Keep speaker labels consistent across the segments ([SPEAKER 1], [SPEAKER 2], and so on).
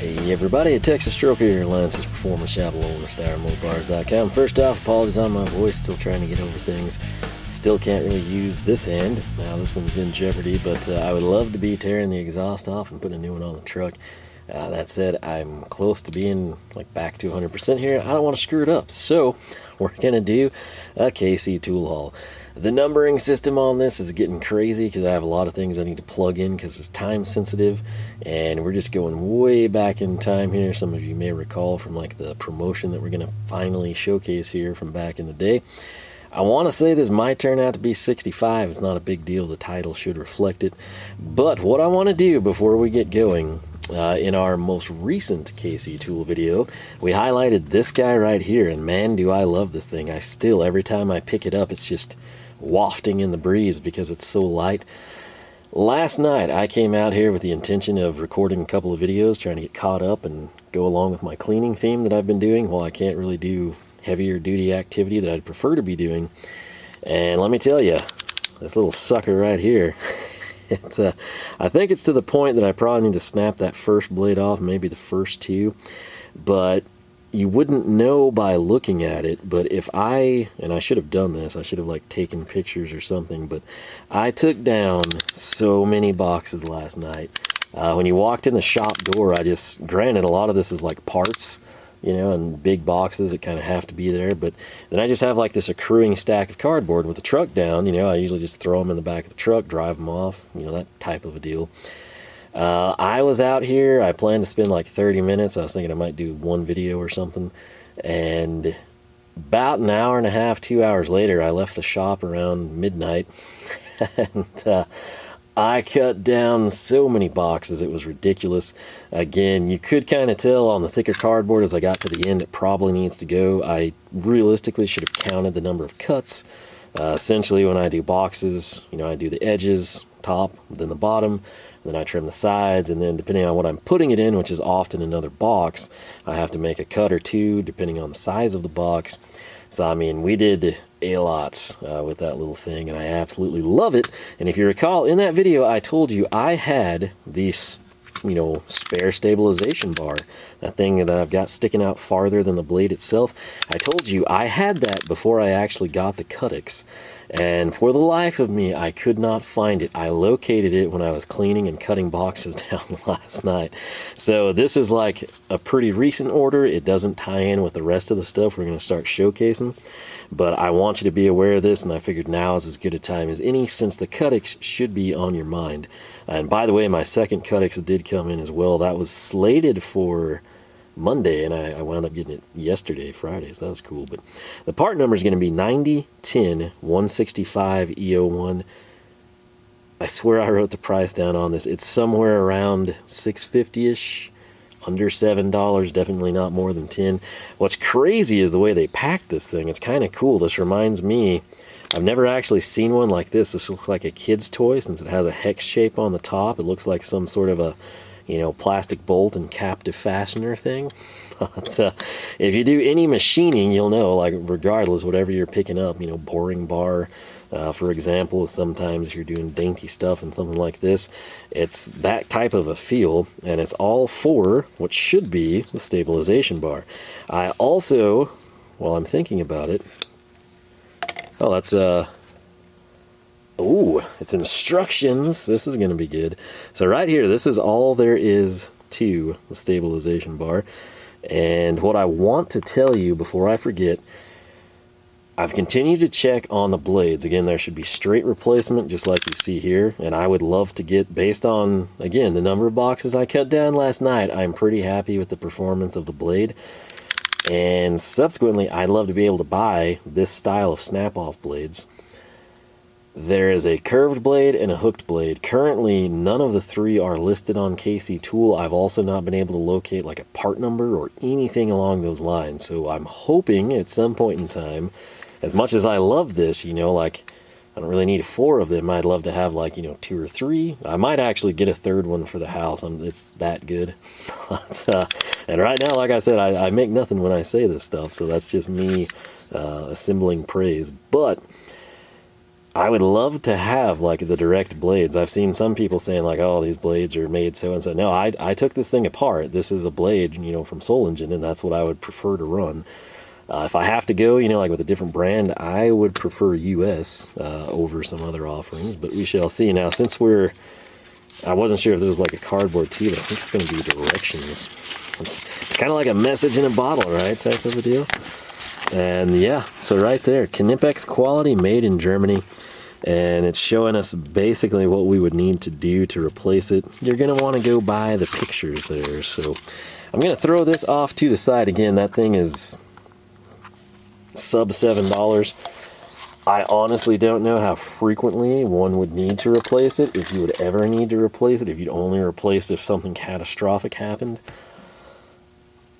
[SPEAKER 1] Hey everybody, it's Texas Stroke here, Lance's Performance Shop along with Mopars.com. First off, apologies on my voice, still trying to get over things. Still can't really use this hand. Now this one's in jeopardy, but I would love to be tearing the exhaust off and putting a new one on the truck. That said, I'm close to being like back to 100% here. I don't want to screw it up, so we're gonna do a KC tool haul. The numbering system on this is getting crazy because I have a lot of things I need to plug in because it's time sensitive, and we're just going way back in time here. Some of you may recall from like the promotion that we're going to finally showcase here from back in the day. I want to say this might turn out to be 65. It's not a big deal. The title should reflect it. But what I want to do before we get going, in our most recent KC tool video, we highlighted this guy right here, and man, do I love this thing. I still, every time I pick it up, it's just wafting in the breeze because it's so light. Last night I came out here with the intention of recording a couple of videos, trying to get caught up and go along with my cleaning theme that I've been doing while I can't really do heavier duty activity that I'd prefer to be doing. And let me tell you, this little sucker right here, I think it's to the point that I probably need to snap that first blade off, maybe the first two, but you wouldn't know by looking at it. But if and I should have done this, I should have like taken pictures or something, but I took down so many boxes last night. When you walked in the shop door, granted a lot of this is like parts, you know, and big boxes that kind of have to be there, but then I just have like this accruing stack of cardboard. With the truck down, you know, I usually just throw them in the back of the truck, drive them off, you know, that type of a deal. I was out here, I planned to spend like 30 minutes. I was thinking I might do one video or something, and about an hour and a half, 2 hours later, I left the shop around midnight, and I cut down so many boxes, it was ridiculous. Again, you could kind of tell on the thicker cardboard as I got to the end it probably needs to go. I realistically should have counted the number of cuts. Essentially when I do boxes, you know, I do the edges, top, then the bottom, then I trim the sides, and then depending on what I'm putting it in, which is often another box, I have to make a cut or two depending on the size of the box. So I mean, we did a lot with that little thing, and I absolutely love it. And if you recall, in that video I told you I had this, you know, spare stabilization bar, that thing that I've got sticking out farther than the blade itself. I told you I had that before I actually got the CutiX, and for the life of me I could not find it. I located it when I was cleaning and cutting boxes down last night. So this is like a pretty recent order. It doesn't tie in with the rest of the stuff we're going to start showcasing, but I want you to be aware of this, and I figured now is as good a time as any since the CutiX should be on your mind. And by the way, my second CutiX did come in as well. That was slated for Monday, and I wound up getting it yesterday, Friday, so that was cool. But the part number is going to be 9010 165 E01. I swear I wrote the price down on this. It's somewhere around $6.50-ish, under $7, definitely not more than 10. What's crazy is the way they pack this thing. It's kind of cool. This reminds me, I've never actually seen one like this. This looks like a kid's toy since it has a hex shape on the top. It looks like some sort of a, you know, plastic bolt and captive fastener thing. But if you do any machining, you'll know, like, regardless, whatever you're picking up, you know, boring bar, for example, sometimes if you're doing dainty stuff and something like this, it's that type of a feel, and it's all for what should be the stabilization bar. I also, while I'm thinking about it, oh, that's ooh, it's instructions. This is going to be good. So right here, this is all there is to the stabilization bar. And what I want to tell you before I forget, I've continued to check on the blades. Again, there should be straight replacement, just like you see here. And I would love to get, based on, again, the number of boxes I cut down last night, I'm pretty happy with the performance of the blade. And subsequently, I'd love to be able to buy this style of snap-off blades. There is a curved blade and a hooked blade. Currently, none of the three are listed on KC Tool. I've also not been able to locate like a part number or anything along those lines. So I'm hoping at some point in time, as much as I love this, you know, like, I don't really need 4 of them. I'd love to have like, you know, 2 or 3. I might actually get a third one for the house. It's that good. And right now, like I said, I make nothing when I say this stuff. So that's just me assembling praise. But I would love to have like the direct blades. I've seen some people saying like, oh, these blades are made so and so. No, I took this thing apart. This is a blade, you know, from Soul Engine, and that's what I would prefer to run. If I have to go, you know, like with a different brand, I would prefer US over some other offerings, but we shall see. Now, since I wasn't sure if there was like a cardboard too, but I think it's going to be directions. It's kind of like a message in a bottle, right, type of a deal. And yeah, so right there, Knipex quality, made in Germany. And it's showing us basically what we would need to do to replace it. You're going to want to go buy the pictures there. So I'm going to throw this off to the side. Again, that thing is sub $7. I honestly don't know how frequently one would need to replace it, if you would ever need to replace it, if you'd only replace it if something catastrophic happened.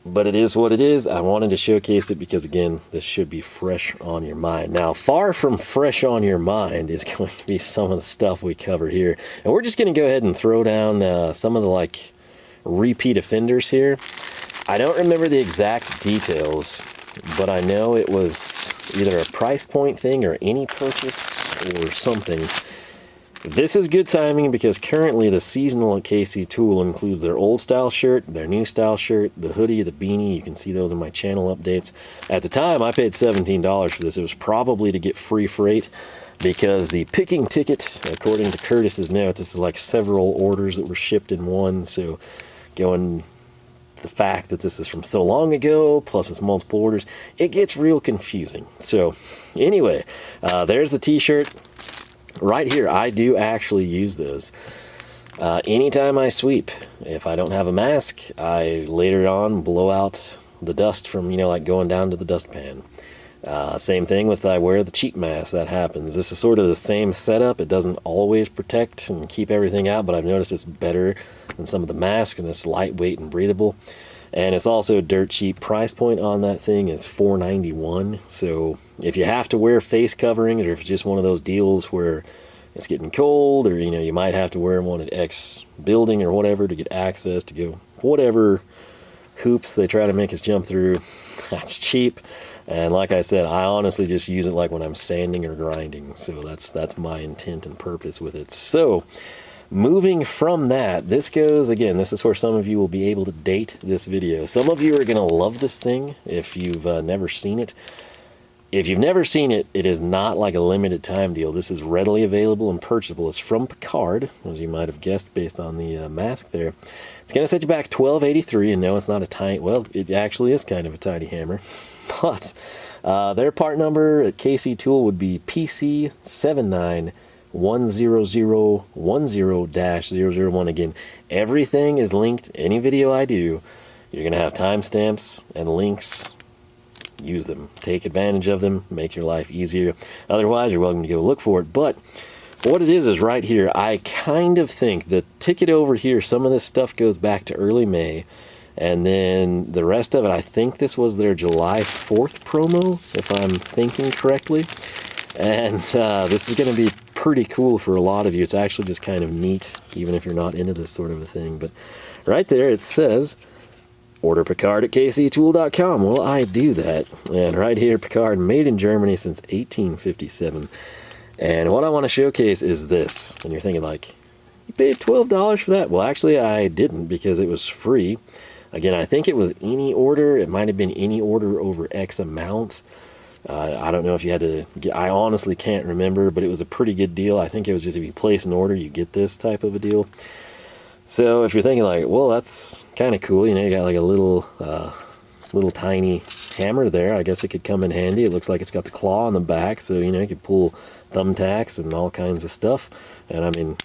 [SPEAKER 1] But it is what it is. I wanted to showcase it because, again, this should be fresh on your mind. Now, far from fresh on your mind is going to be some of the stuff we cover here. And we're just going to go ahead and throw down some of the, like, repeat offenders here. I don't remember the exact details, but I know it was either a price point thing or any purchase or something. This is good timing because currently the seasonal at KC Tool includes their old style shirt, their new style shirt, the hoodie, the beanie. You can see those in my channel updates. At the time, I paid $17 for this. It was probably to get free freight because the picking ticket, according to Curtis's note, this is like several orders that were shipped in one. So going the fact that this is from so long ago, plus it's multiple orders, it gets real confusing. So anyway, there's the t-shirt. Right here, I do actually use those. Anytime I sweep, if I don't have a mask, I later on blow out the dust from, you know, like going down to the dustpan. Same thing with I wear the cheap mask, that happens. This is sort of the same setup. It doesn't always protect and keep everything out, but I've noticed it's better than some of the masks, and it's lightweight and breathable. And it's also dirt cheap. Price point on that thing is $4.91. So if you have to wear face coverings, or if it's just one of those deals where it's getting cold, or, you know, you might have to wear one at X building or whatever to get access to go whatever hoops they try to make us jump through, that's cheap. And like I said, I honestly just use it like when I'm sanding or grinding. So that's my intent and purpose with it. So moving from that, this goes, again, this is where some of you will be able to date this video. Some of you are going to love this thing if you've never seen it. If you've never seen it, it is not like a limited time deal. This is readily available and purchasable. It's from Picard, as you might have guessed based on the mask there. It's going to set you back $12.83, and no, it's not a tiny, well, it actually is kind of a tiny hammer. But their part number at KC Tool would be PC7910010-001. Again, everything is linked. Any video I do, you're going to have timestamps and links. Use them. Take advantage of them. Make your life easier. Otherwise, you're welcome to go look for it. But what it is right here, I kind of think the ticket over here, some of this stuff goes back to early May. And then the rest of it, I think this was their July 4th promo, if I'm thinking correctly. And this is going to be pretty cool for a lot of you. It's actually just kind of neat, even if you're not into this sort of a thing. But right there, it says, order Picard at kctool.com. Well, I do that. And right here, Picard, made in Germany since 1857. And what I want to showcase is this. And you're thinking like, you paid $12 for that? Well, actually, I didn't, because it was free. Again, I think it was any order. It might have been any order over X amounts. I don't know if you had to get, I honestly can't remember, but it was a pretty good deal. I think it was just if you place an order, you get this type of a deal. So if you're thinking like, well, that's kind of cool, you know, you got like a little tiny hammer there. I guess it could come in handy. It looks like it's got the claw on the back, so, you know, you could pull thumbtacks and all kinds of stuff. And I mean,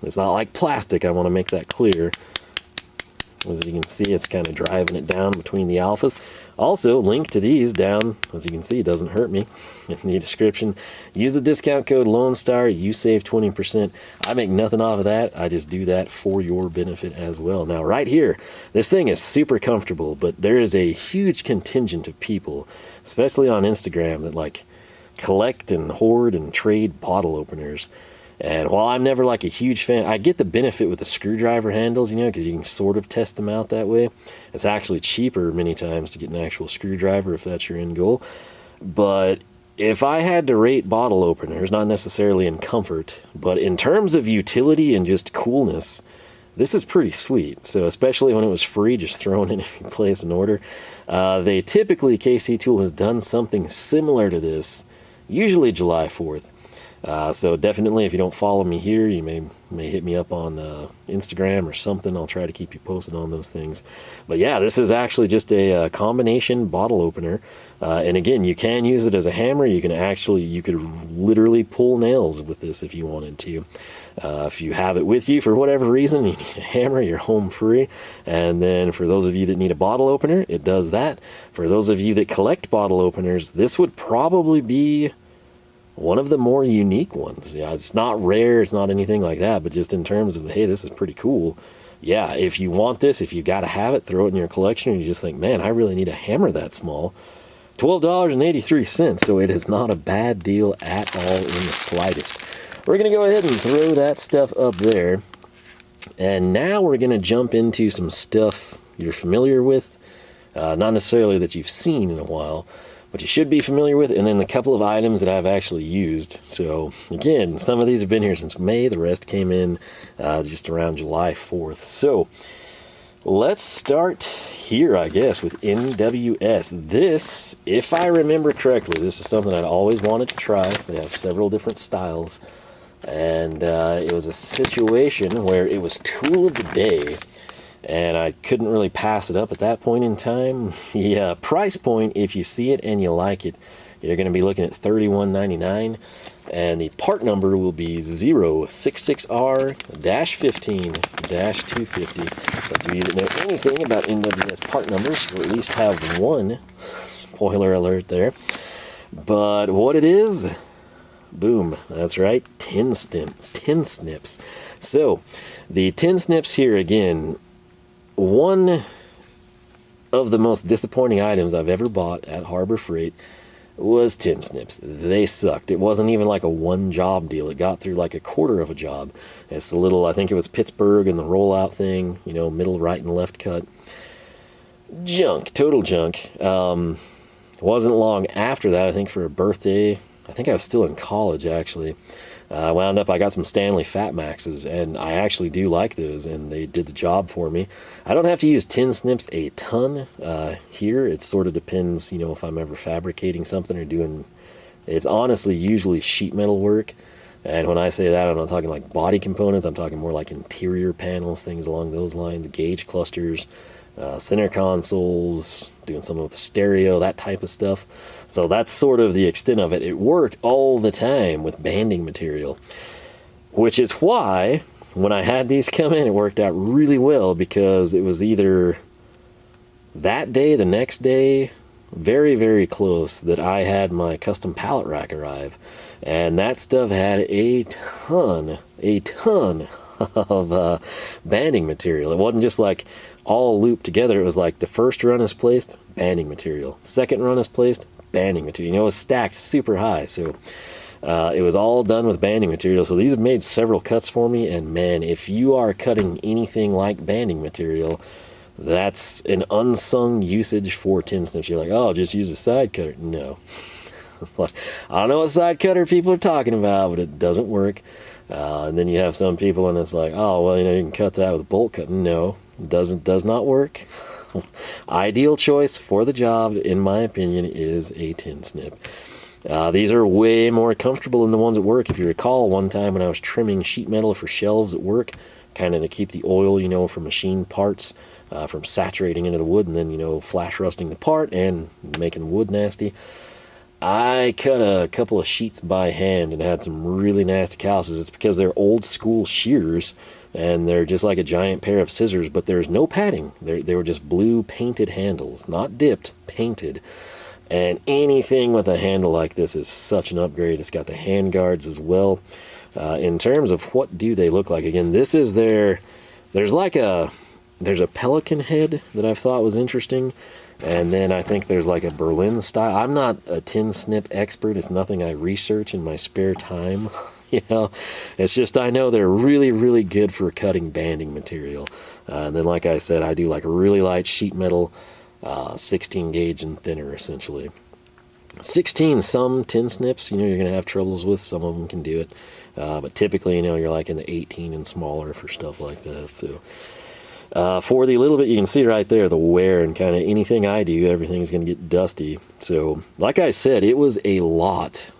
[SPEAKER 1] it's not like plastic, I want to make that clear. As you can see, it's kind of driving it down between the alphas. Also, link to these down, as you can see, it doesn't hurt me, in the description. Use the discount code Lone Star, you save 20%. I make nothing off of that, I just do that for your benefit as well. Now, right here, this thing is super comfortable, but there is a huge contingent of people, especially on Instagram, that like collect and hoard and trade bottle openers. And while I'm never like a huge fan, I get the benefit with the screwdriver handles, you know, because you can sort of test them out that way. It's actually cheaper many times to get an actual screwdriver if that's your end goal. But if I had to rate bottle openers, not necessarily in comfort, but in terms of utility and just coolness, this is pretty sweet. So especially when it was free, just throwing it if you place an order. They typically, KC Tool has done something similar to this, usually July 4th. So definitely, if you don't follow me here, you may hit me up on Instagram or something. I'll try to keep you posted on those things. But yeah, this is actually just a combination bottle opener. And again, you can use it as a hammer. You could literally pull nails with this if you wanted to. If you have it with you for whatever reason, you need a hammer, you're home free. And then for those of you that need a bottle opener, it does that. For those of you that collect bottle openers, this would probably be one of the more unique ones. Yeah, it's not rare, it's not anything like that, but just in terms of, hey, this is pretty cool. Yeah, if you want this, if you got to have it, throw it in your collection, and you just think, man, I really need a hammer that small. $12.83, so it is not a bad deal at all in the slightest. We're going to go ahead and throw that stuff up there. And now we're going to jump into some stuff you're familiar with, not necessarily that you've seen in a while, but you should be familiar with, and then the couple of items that I've actually used. So again, some of these have been here since May, the rest came in just around July 4th. So let's start here, I guess, with NWS. This, if I remember correctly, this is something I'd always wanted to try. They have several different styles, and it was a situation where it was tool of the day, and I couldn't really pass it up at that point in time. The price point, if you see it and you like it, you're going to be looking at $31.99, and the part number will be 066R-15-250. Those of you that know anything about NWS part numbers will at least have one spoiler alert there. But what it is, boom, that's right, Tin Snips. So the Tin Snips here, again, one of the most disappointing items I've ever bought at Harbor Freight was Tin Snips. They sucked. It wasn't even like a one job deal. It got through like a quarter of a job. It's the little, I think it was Pittsburgh and the rollout thing, you know, middle, right, and left cut. Junk, total junk. Wasn't long after that, I think for a birthday, I think I was still in college actually. I got some Stanley Fat Maxes, and I actually do like those, and they did the job for me. I don't have to use Tin Snips a ton here. It sort of depends, you know, if I'm ever fabricating something or doing, it's honestly usually sheet metal work. And when I say that, I'm not talking like body components, I'm talking more like interior panels, things along those lines, gauge clusters, center consoles, doing something with the stereo, that type of stuff. So that's sort of the extent of it. It worked all the time with banding material, which is why when I had these come in, it worked out really well, because it was either that day, the next day, very, very close, that I had my custom pallet rack arrive. And that stuff had a ton of banding material. It wasn't just like all looped together. It was like the first run is placed, banding material. Second run is placed, banding material. You know, it was stacked super high. So it was all done with banding material. So these have made several cuts for me. And man, if you are cutting anything like banding material, that's an unsung usage for Tin Snips. You're like, oh, just use a side cutter. No. I don't know what side cutter people are talking about, but it doesn't work. And then you have some people and it's like, oh, well, you know, you can cut that with a bolt cut. No, does not work. Ideal choice for the job, in my opinion, is a Tin Snip. These are way more comfortable than the ones at work. If you recall, one time when I was trimming sheet metal for shelves at work, kind of to keep the oil, you know, from machine parts from saturating into the wood and then, you know, flash rusting the part and making the wood nasty, I cut a couple of sheets by hand and had some really nasty calluses. It's because they're old school shears and they're just like a giant pair of scissors, but there's no padding. They were just blue painted handles, not dipped, painted. And anything with a handle like this is such an upgrade. It's got the hand guards as well. In terms of what do they look like, again, this is there's a pelican head that I've thought was interesting. And then I think there's like a Berlin style. I'm not a Tin Snip expert. It's nothing I research in my spare time. You know, it's just I know they're really, really good for cutting banding material. And then, like I said, I do like a really light sheet metal, 16 gauge and thinner, essentially. 16, some Tin Snips, you know, you're going to have troubles with. Some of them can do it. But typically, you know, you're like in the 18 and smaller for stuff like that. So for the little bit, you can see right there the wear, and kind of anything I do, everything's going to get dusty. So like I said, it was a lot.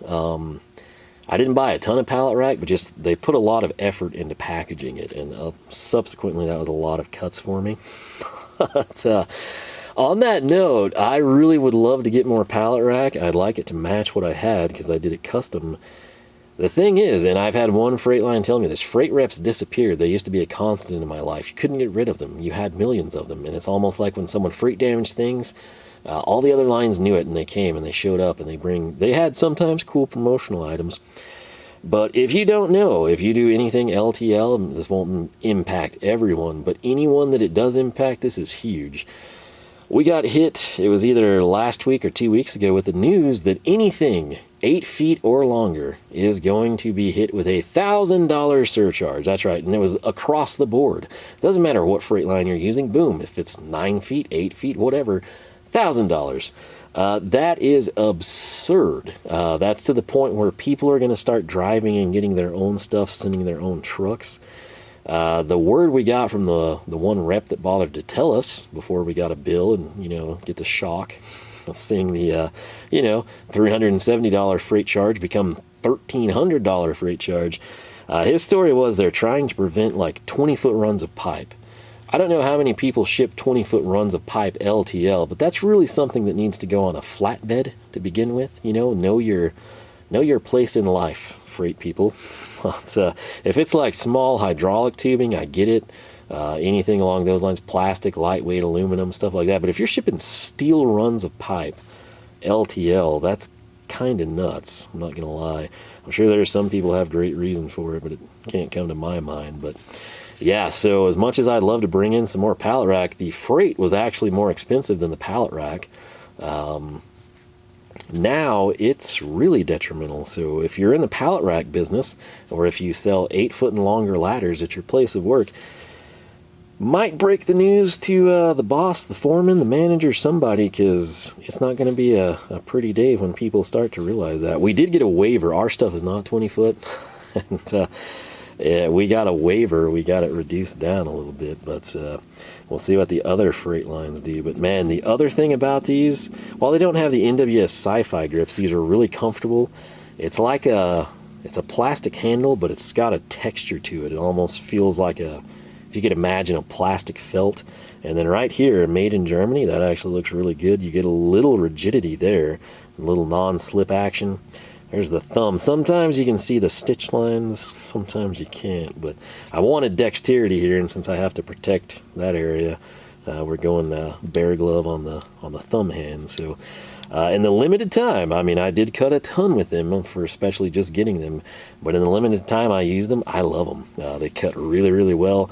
[SPEAKER 1] I didn't buy a ton of pallet rack, but just they put a lot of effort into packaging it, and subsequently that was a lot of cuts for me. But, on that note, I really would love to get more pallet rack. I'd like it to match what I had because I did it custom. The thing is, and I've had one freight line tell me this, freight reps disappeared. They used to be a constant in my life. You couldn't get rid of them. You had millions of them, and it's almost like when someone freight damaged things, all the other lines knew it, and they came and they showed up, and they had sometimes cool promotional items. But if you don't know, if you do anything LTL, this won't impact everyone, but anyone that it does impact, this is huge. We got hit, it was either last week or 2 weeks ago, with the news that anything 8 feet or longer is going to be hit with a $1,000 surcharge. That's right, and it was across the board. It doesn't matter what freight line you're using, boom, if it's 9 feet, 8 feet, whatever, $1,000. That is absurd. That's to the point where people are going to start driving and getting their own stuff, sending their own trucks. The word we got from the one rep that bothered to tell us before we got a bill and, you know, get the shock of seeing the, you know, $370 freight charge become $1,300 freight charge. His story was they're trying to prevent like 20-foot runs of pipe. I don't know how many people ship 20-foot runs of pipe LTL, but that's really something that needs to go on a flatbed to begin with. You know your place in life, freight people. If it's like small hydraulic tubing, I get it. Anything along those lines, plastic, lightweight, aluminum, stuff like that. But if you're shipping steel runs of pipe, LTL, that's kind of nuts. I'm not going to lie. I'm sure there's some people have great reason for it, but it can't come to my mind. But yeah, so as much as I'd love to bring in some more pallet rack, the freight was actually more expensive than the pallet rack. Now it's really detrimental. So if you're in the pallet rack business, or if you sell 8-foot and longer ladders at your place of work, might break the news to the boss, the foreman, the manager, somebody, because it's not going to be a pretty day when people start to realize that. We did get a waiver. Our stuff is not 20 foot. And yeah, we got a waiver. We got it reduced down a little bit, but we'll see what the other freight lines do. But man, the other thing about these, while they don't have the NWS sci-fi grips, these are really comfortable. It's like it's a plastic handle, but it's got a texture to it. It almost feels like if you could imagine a plastic felt. And then right here, made in Germany, that actually looks really good. You get a little rigidity there, a little non-slip action. There's the thumb. Sometimes you can see the stitch lines, sometimes you can't, but I wanted dexterity here, and since I have to protect that area, we're going bear glove on the thumb hand. So in the limited time, I mean, I did cut a ton with them for especially just getting them, but in the limited time I used them, I love them. They cut really, really well.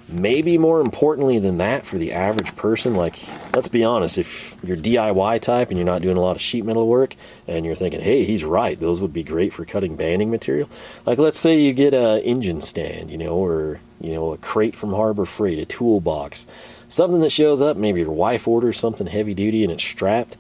[SPEAKER 1] Maybe more importantly than that, for the average person, like, let's be honest, if you're DIY type and you're not doing a lot of sheet metal work and you're thinking, hey, he's right, those would be great for cutting banding material. Like, let's say you get a engine stand, or a crate from Harbor Freight, a toolbox, something that shows up, maybe your wife orders something heavy duty and it's strapped.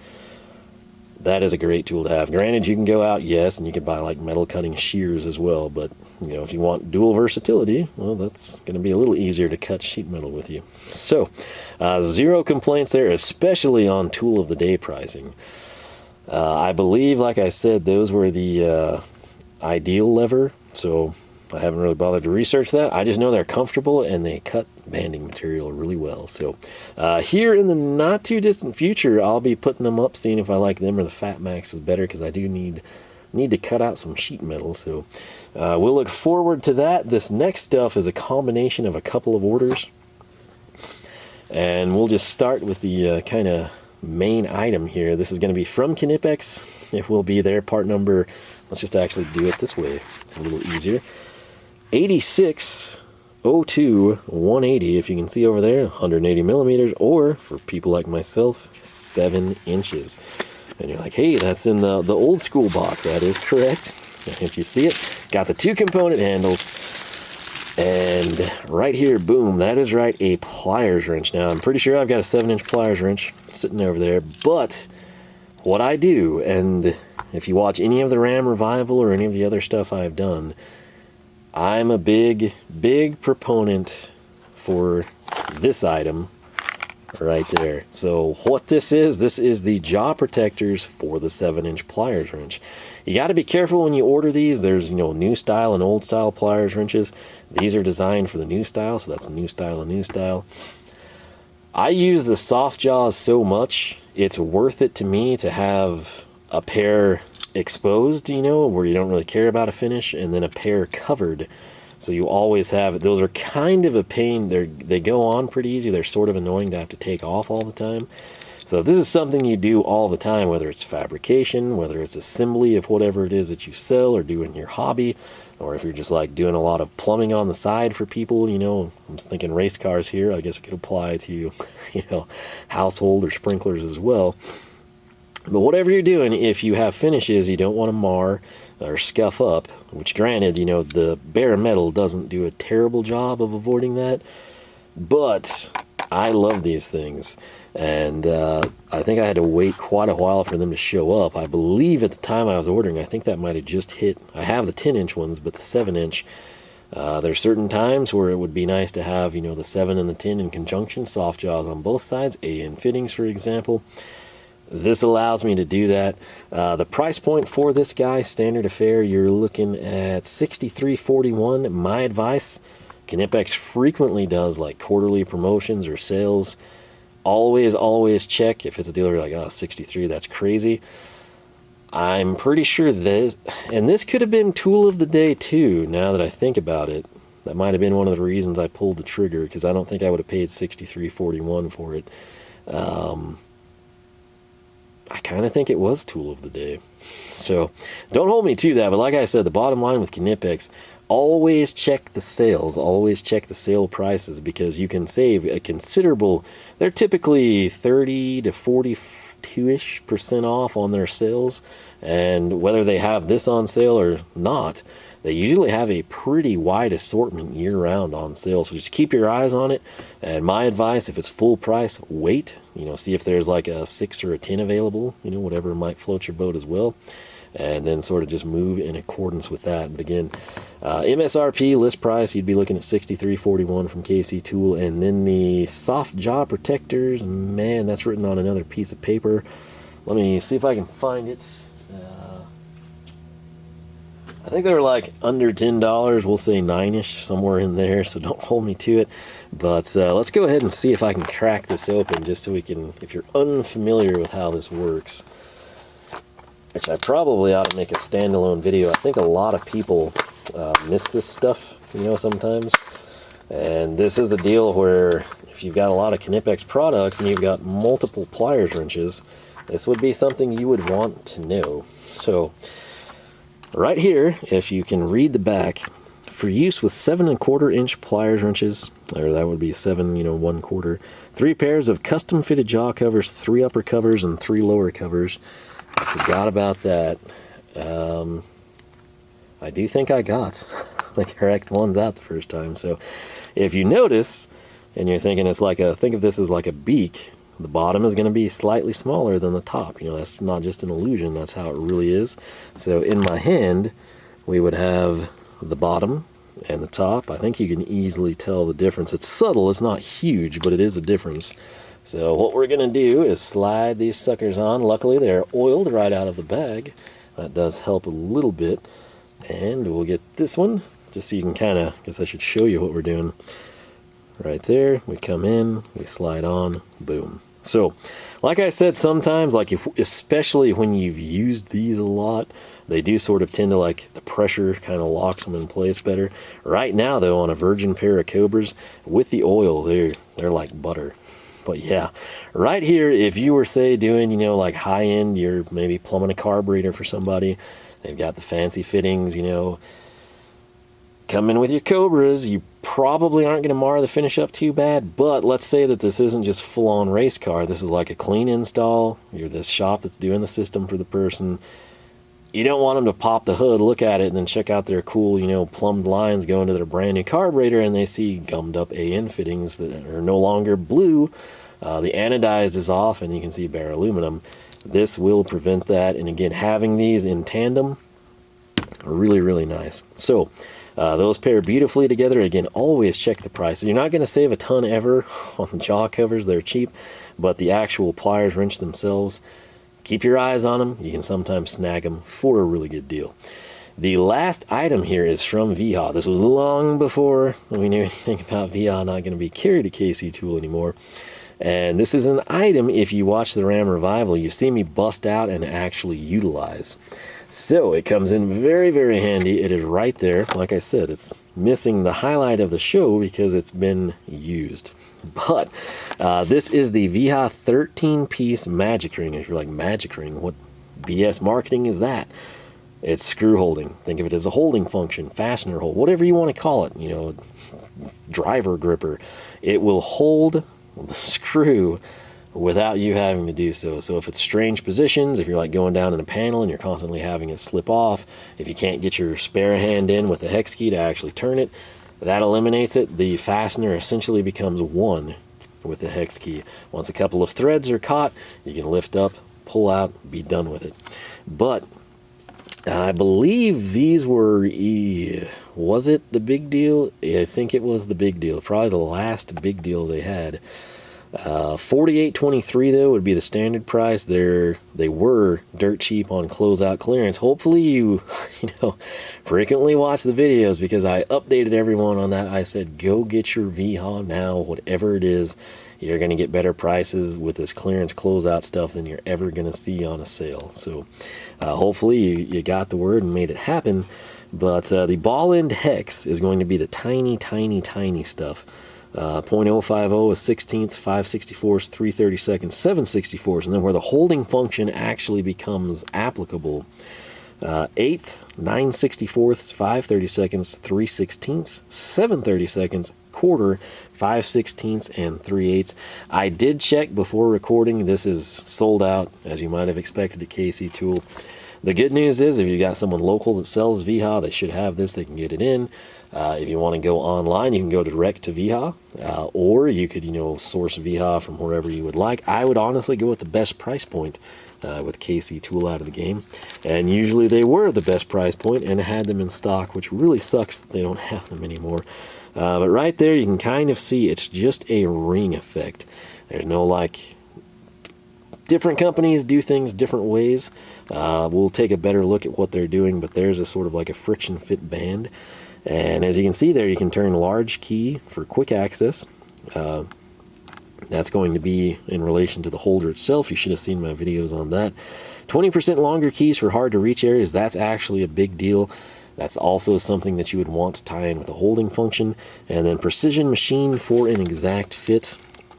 [SPEAKER 1] That is a great tool to have. Granted, you can go out, yes, and you can buy like metal cutting shears as well, but if you want dual versatility, well, that's going to be a little easier to cut sheet metal with you. So, zero complaints there, especially on tool of the day pricing. I believe, like I said, those were the ideal lever, so I haven't really bothered to research that. I just know they're comfortable and they cut banding material really well. So here in the not too distant future, I'll be putting them up, seeing if I like them or the Fat Max is better, because I do need to cut out some sheet metal. So we'll look forward to that. This next stuff is a combination of a couple of orders, and we'll just start with the kind of main item here. This is going to be from Knipex. It will be their part number. Let's just actually do it this way. It's a little easier. 8602-180, if you can see over there, 180 millimeters, or for people like myself, 7 inches. And you're like, hey, that's in the old school box. That is correct. If you see it, got the 2 component handles, and right here, boom, that is right, a pliers wrench. Now, I'm pretty sure I've got a 7-inch pliers wrench sitting over there, but what I do, and if you watch any of the Ram Revival or any of the other stuff I've done, I'm a big proponent for this item right there. So what this is the jaw protectors for the 7-inch pliers wrench. You got to be careful when you order these. There's, you know, new style and old style pliers wrenches. These are designed for the new style, so that's new style and new style. I use the soft jaws so much, it's worth it to me to have a pair exposed, you know, where you don't really care about a finish, and then a pair covered. So you always have it. Those are kind of a pain. They go on pretty easy. They're sort of annoying to have to take off all the time. So if this is something you do all the time, whether it's fabrication, whether it's assembly of whatever it is that you sell or do in your hobby, or if you're just like doing a lot of plumbing on the side for people, you know, I'm just thinking race cars here. I guess it could apply to, you know, household or sprinklers as well. But whatever you're doing, if you have finishes you don't want to mar or scuff up, which granted, you know, the bare metal doesn't do a terrible job of avoiding that, but I love these things. And I think I had to wait quite a while for them to show up. I believe at the time I was ordering, I think that might have just hit. I have the 10-inch ones, but the 7-inch, there's certain times where it would be nice to have, you know, the 7 and the 10 in conjunction, soft jaws on both sides, AN fittings, for example. This allows me to do that. The price point for this guy, standard affair, you're looking at $63.41. My advice, Knipex frequently does like quarterly promotions or sales. Always check. If it's a dealer, you're like, oh, 63, that's crazy. I'm pretty sure this, and this could have been tool of the day too, now that I think about it. That might have been one of the reasons I pulled the trigger, because I don't think I would have paid $63.41 for it. I kind of think it was tool of the day. So don't hold me to that, but like I said, the bottom line with Knipex, always check the sales, always check the sale prices, because you can save a considerable. They're typically 30 to 42-ish% off on their sales, and whether they have this on sale or not, they usually have a pretty wide assortment year-round on sale. So just keep your eyes on it. And my advice, if it's full price, wait. You know, see if there's like a 6 or a 10 available, you know, whatever might float your boat as well. And then sort of just move in accordance with that. But again, MSRP list price, you'd be looking at $63.41 from KC Tool. And then the soft jaw protectors, man, that's written on another piece of paper. Let me see if I can find it. I think they were like under $10. We'll say 9-ish, somewhere in there, so don't hold me to it. But let's go ahead and see if I can crack this open, just so we can, if you're unfamiliar with how this works. Which I probably ought to make a standalone video. I think a lot of people miss this stuff, you know, sometimes. And this is the deal where if you've got a lot of Knipex products and you've got multiple pliers wrenches, this would be something you would want to know. So right here, if you can read the back, for use with 7¼ pliers wrenches, or that would be 7, you know, 1/4, 3 pairs of custom fitted jaw covers, 3 upper covers and 3 lower covers. I forgot about that. I do think I got the correct ones out the first time. So if you notice, and you're thinking it's like a, think of this as like a beak, the bottom is going to be slightly smaller than the top. You know, that's not just an illusion, that's how it really is. So in my hand, we would have the bottom and the top. I think you can easily tell the difference. It's subtle, it's not huge, but it is a difference. So what we're going to do is slide these suckers on. Luckily they're oiled right out of the bag. That does help a little bit. And we'll get this one, just so you can kind of, I guess I should show you what we're doing. Right there, we come in, we slide on, boom. So, like I said, sometimes, like especially when you've used these a lot, they do sort of tend to, like, the pressure kind of locks them in place better. Right now, though, on a virgin pair of Cobras, with the oil, they're like butter. But yeah, right here, if you were, say, doing, you know, like high-end, you're maybe plumbing a carburetor for somebody, they've got the fancy fittings, you know, come in with your Cobras, you probably aren't going to mar the finish up too bad. But let's say that this isn't just full-on race car, this is like a clean install, you're this shop that's doing the system for the person. You don't want them to pop the hood, look at it, and then check out their cool, you know, plumbed lines going to their brand new carburetor, and they see gummed up AN fittings that are no longer blue. The anodized is off, and you can see bare aluminum. This will prevent that, and again, having these in tandem are really, really nice. So those pair beautifully together. Again, always check the price. You're not going to save a ton ever on the jaw covers. They're cheap, but the actual pliers wrench themselves, keep your eyes on them. You can sometimes snag them for a really good deal. The last item here is from Wiha. This was long before we knew anything about Wiha not going to be carried a KC tool anymore. And this is an item, if you watch the Ram Revival, you see me bust out and actually utilize. So it comes in very, very handy. It is right there. Like I said, it's missing the highlight of the show because it's been used. But this is the Wiha 13-piece magic ring. If you're like, magic ring, what BS marketing is that? It's screw holding. Think of it as a holding function, fastener hold, whatever you want to call it, you know, driver gripper. It will hold the screw without you having to do so. So if it's strange positions, if you're like going down in a panel and you're constantly having it slip off, if you can't get your spare hand in with the hex key to actually turn it, that eliminates it. The fastener essentially becomes one with the hex key. Once a couple of threads are caught, you can lift up, pull out, be done with it. But I believe these were, was it the big deal? I think it was the big deal, probably the last big deal they had. $48.23 though would be the standard price. They were dirt cheap on closeout clearance. Hopefully you frequently watch the videos, because I updated everyone on that. I said, go get your Wiha now, whatever it is. You're going to get better prices with this clearance closeout stuff than you're ever going to see on a sale. So hopefully you got the word and made it happen. But the ball end hex is going to be the tiny, tiny, tiny stuff. 0.050 is 16th, 5/64, 3/32, 7/64, and then where the holding function actually becomes applicable. 8th, 9/64, 5/32, 3/16, 7/32, quarter, 5/16, and 3/8. I did check before recording. This is sold out, as you might have expected, at KC Tool. The good news is, if you got someone local that sells Wiha, they should have this. They can get it in. If you want to go online, you can go direct to Wiha, or you could, source Wiha from wherever you would like. I would honestly go with the best price point with KC Tool out of the game, and usually they were the best price point and had them in stock, which really sucks that they don't have them anymore. But right there, you can kind of see it's just a ring effect. There's no different companies do things different ways. We'll take a better look at what they're doing, but there's a sort of like a friction fit band. And as you can see there, you can turn large key for quick access. That's going to be in relation to the holder itself. You should have seen my videos on that. 20% longer keys for hard to reach areas. That's actually a big deal. That's also something that you would want to tie in with a holding function. And then precision machine for an exact fit.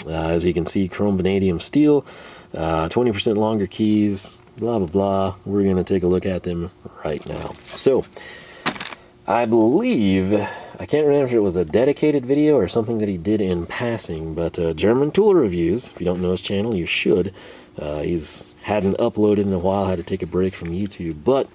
[SPEAKER 1] As you can see, chrome vanadium steel, 20% longer keys, blah, blah, blah. We're going to take a look at them right now. So I believe, I can't remember if it was a dedicated video or something that he did in passing, but German Tool Reviews, if you don't know his channel, you should. He's hadn't uploaded in a while, had to take a break from YouTube, but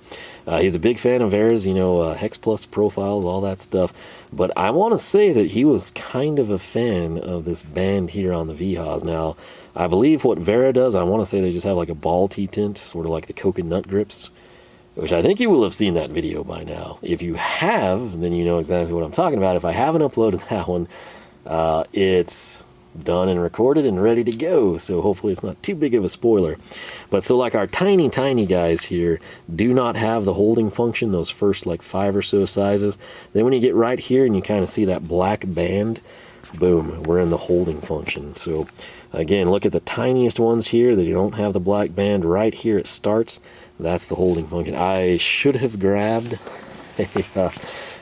[SPEAKER 1] he's a big fan of Vera's, Hex Plus profiles, all that stuff. But I want to say that he was kind of a fan of this band here on the Wihas. Now, I believe what Vera does, I want to say they just have like a ball T-tint, sort of like the coconut grips, which I think you will have seen that video by now. If you have, then you know exactly what I'm talking about. If I haven't uploaded that one, it's done and recorded and ready to go, so hopefully it's not too big of a spoiler. But so like our tiny, tiny guys here do not have the holding function, those first 5 or so sizes. Then when you get right here and you kind of see that black band, boom, we're in the holding function. So again, look at the tiniest ones here that you don't have the black band. Right here it starts. That's the holding function. I should have grabbed a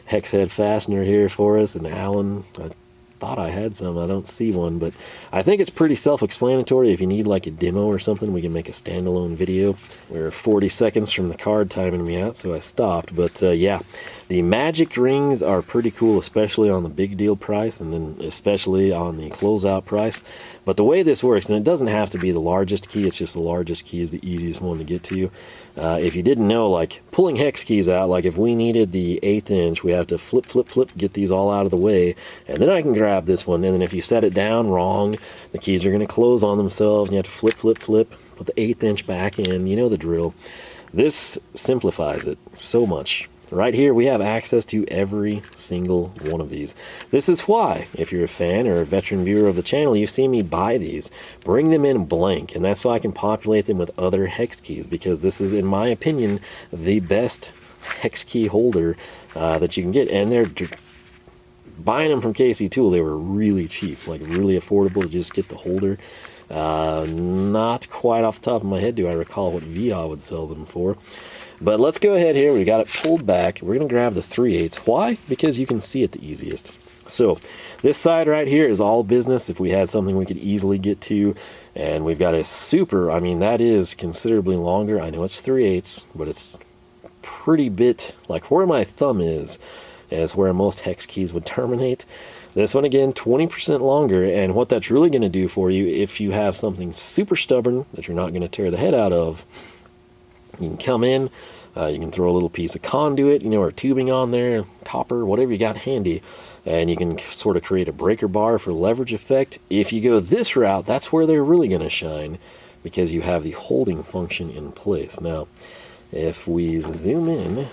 [SPEAKER 1] hex head fastener here for us, and Allen, I thought I had some. I don't see one, but I think it's pretty self-explanatory. If you need like a demo or something, we can make a standalone video. We're 40 seconds from the card timing me out, so I stopped. But yeah, the magic rings are pretty cool, especially on the big deal price, and then especially on the closeout price. But the way this works, and it doesn't have to be the largest key, it's just the largest key is the easiest one to get to. If you didn't know, pulling hex keys out, if we needed the 1/8 inch, we have to flip, get these all out of the way, and then I can grab grab this one, and then if you set it down wrong, the keys are going to close on themselves, and you have to flip, flip, flip, put the 1/8 inch back in. You know the drill. This simplifies it so much. Right here, we have access to every single one of these. This is why, if you're a fan or a veteran viewer of the channel, you've seen me buy these. Bring them in blank, and that's so I can populate them with other hex keys, because this is, in my opinion, the best hex key holder that you can get. And they're buying them from KC Tool, they were really cheap, like really affordable to just get the holder. Not quite off the top of my head do I recall what Wiha would sell them for. But let's go ahead here. We got it pulled back. We're going to grab the 3/8. Why? Because you can see it the easiest. So this side right here is all business. If we had something we could easily get to, and we've got a super, I mean, that is considerably longer. I know it's 3/8, but it's pretty bit, like where my thumb is where most hex keys would terminate. This one, again, 20% longer, and what that's really going to do for you, if you have something super stubborn that you're not going to tear the head out of, you can come in, you can throw a little piece of conduit, you know, or tubing on there, copper, whatever you got handy, and you can sort of create a breaker bar for leverage effect. If you go this route, that's where they're really going to shine, because you have the holding function in place. Now, if we zoom in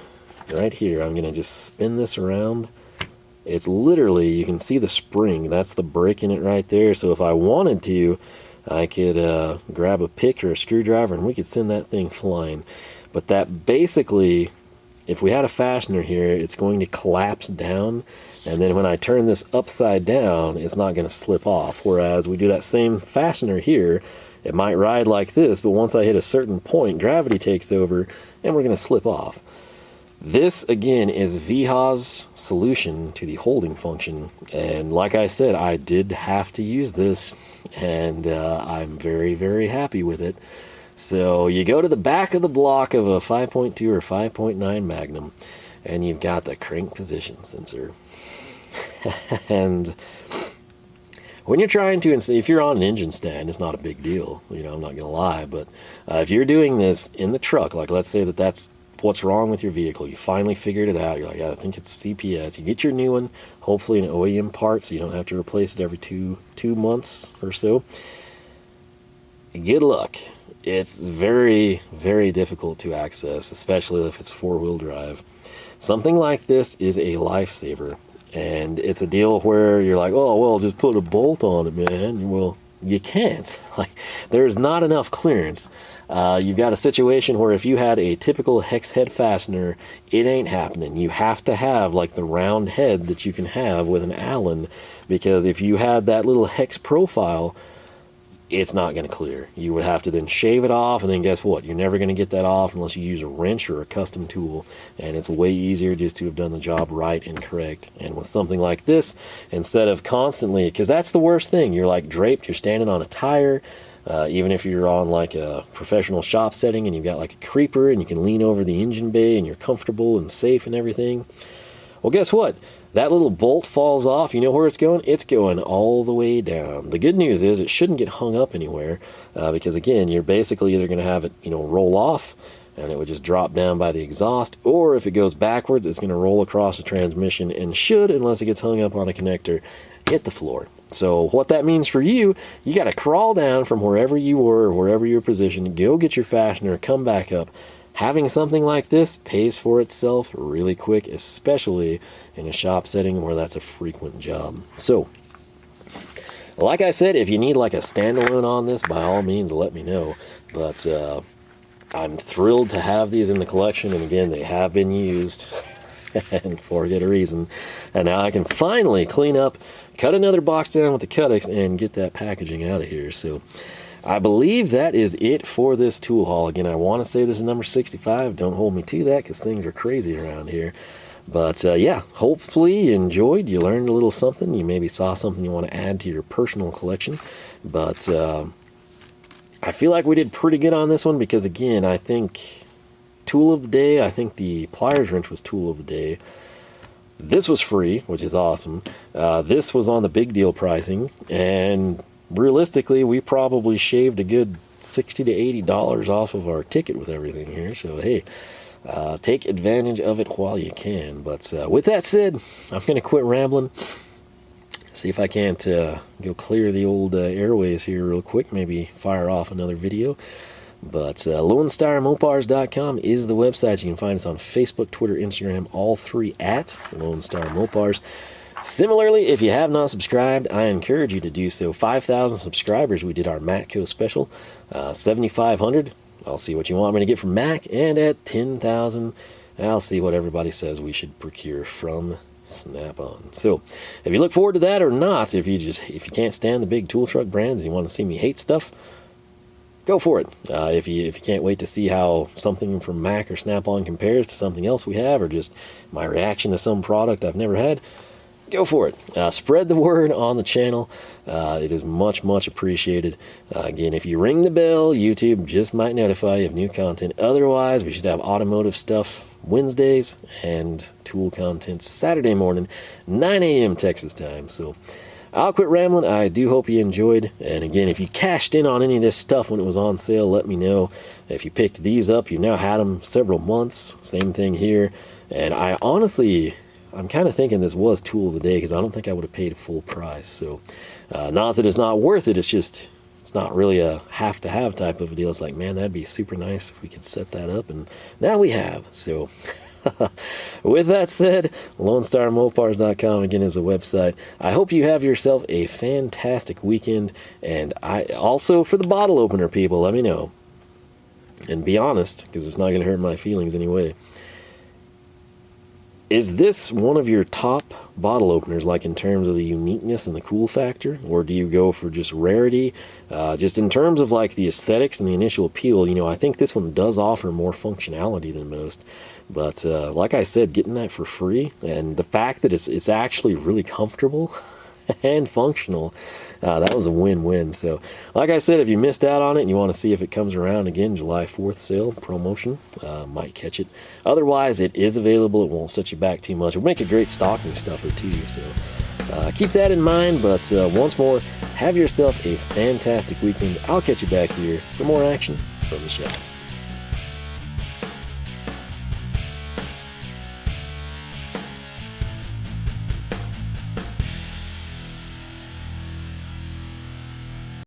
[SPEAKER 1] right here, I'm going to just spin this around. It's literally, you can see the spring, that's the break in it right there. So if I wanted to, I could grab a pick or a screwdriver and we could send that thing flying. But that basically, if we had a fastener here, it's going to collapse down, and then when I turn this upside down, it's not going to slip off. Whereas we do that same fastener here, it might ride like this, but once I hit a certain point, gravity takes over and we're going to slip off. This, again, is Wiha's solution to the holding function, and like I said, I did have to use this, and I'm very, very happy with it. So you go to the back of the block of a 5.2 or 5.9 Magnum, and you've got the crank position sensor. And when you're trying to, if you're on an engine stand, it's not a big deal, you know, I'm not going to lie, but if you're doing this in the truck, like let's say that's what's wrong with your vehicle, you finally figured it out, you're like, I think it's CPS, you get your new one, hopefully an OEM part, so you don't have to replace it every two months or so. Good luck. It's very, very difficult to access, especially if it's four-wheel drive. Something like this is a lifesaver, and it's a deal where you're like, oh well, just put a bolt on it, man. Well, you can't. Like, there's not enough clearance. You've got a situation where if you had a typical hex head fastener, it ain't happening. You have to have like the round head that you can have with an Allen, because if you had that little hex profile, it's not going to clear. You would have to then shave it off, and then guess what? You're never going to get that off unless you use a wrench or a custom tool, and it's way easier just to have done the job right and correct. And with something like this, instead of constantly, because that's the worst thing, you're like draped, you're standing on a tire, even if you're on like a professional shop setting and you've got like a creeper and you can lean over the engine bay and you're comfortable and safe and everything. Well, guess what? That little bolt falls off. You know where it's going? It's going all the way down. The good news is it shouldn't get hung up anywhere, because again, you're basically either going to have it, you know, roll off and it would just drop down by the exhaust, or if it goes backwards, it's going to roll across the transmission and should, unless it gets hung up on a connector, hit the floor. So what that means for you, you got to crawl down from wherever you were, wherever you're positioned, go get your fastener, come back up. Having something like this pays for itself really quick, especially in a shop setting where that's a frequent job. So, like I said, if you need like a standalone on this, by all means, let me know. But I'm thrilled to have these in the collection, and again, they have been used and for good reason. And now I can finally clean up, cut another box down with the CutiX, and get that packaging out of here. So I believe that is it for this tool haul. Again, I want to say this is number 65. Don't hold me to that, because things are crazy around here. But yeah, hopefully you enjoyed. You learned a little something. You maybe saw something you want to add to your personal collection. But I feel like we did pretty good on this one, because again, I think tool of the day, I think the pliers wrench was tool of the day. This was free, which is awesome. This was on the big deal pricing, and realistically, we probably shaved a good $60 to $80 off of our ticket with everything here. So hey, take advantage of it while you can. But with that said, I'm going to quit rambling. See if I can't go clear the old airways here real quick, maybe fire off another video. But LoneStarMopars.com is the website. You can find us on Facebook, Twitter, Instagram, all three at Lone Star Mopars. Similarly, if you have not subscribed, I encourage you to do so. 5,000 subscribers, we did our Matco special. 7,500, I'll see what you want me to get from Mac. And at 10,000, I'll see what everybody says we should procure from Snap-on. So if you look forward to that or not, if you can't stand the big tool truck brands and you want to see me hate stuff, go for it. If you can't wait to see how something from Mac or Snap-on compares to something else we have, or just my reaction to some product I've never had, go for it. Spread the word on the channel. It is much, much appreciated. Again, if you ring the bell, YouTube just might notify you of new content. Otherwise, we should have automotive stuff Wednesdays and tool content Saturday morning, 9 a.m. Texas time. So I'll quit rambling. I do hope you enjoyed. And again, if you cashed in on any of this stuff when it was on sale, let me know. If you picked these up, you now had them several months. Same thing here. And I'm kind of thinking this was tool of the day, because I don't think I would have paid full price. So not that it's not worth it, it's not really a have to have type of a deal. It's like, man, that'd be super nice if we could set that up, and now we have. So with that said, LoneStarMopars.com again is a website. I hope you have yourself a fantastic weekend. And I also, for the bottle opener people, let me know. And be honest, because it's not going to hurt my feelings anyway. Is this one of your top bottle openers, like in terms of the uniqueness and the cool factor? Or do you go for just rarity? Just in terms of like the aesthetics and the initial appeal, you know, I think this one does offer more functionality than most. But like I said, getting that for free, and the fact that it's actually really comfortable and functional, that was a win-win. So like I said, if you missed out on it and you want to see if it comes around again, July 4th sale promotion, might catch it. Otherwise, it is available. It won't set you back too much. It'll make a great stocking stuffer too. So keep that in mind. But once more, have yourself a fantastic weekend. I'll catch you back here for more action from the shop.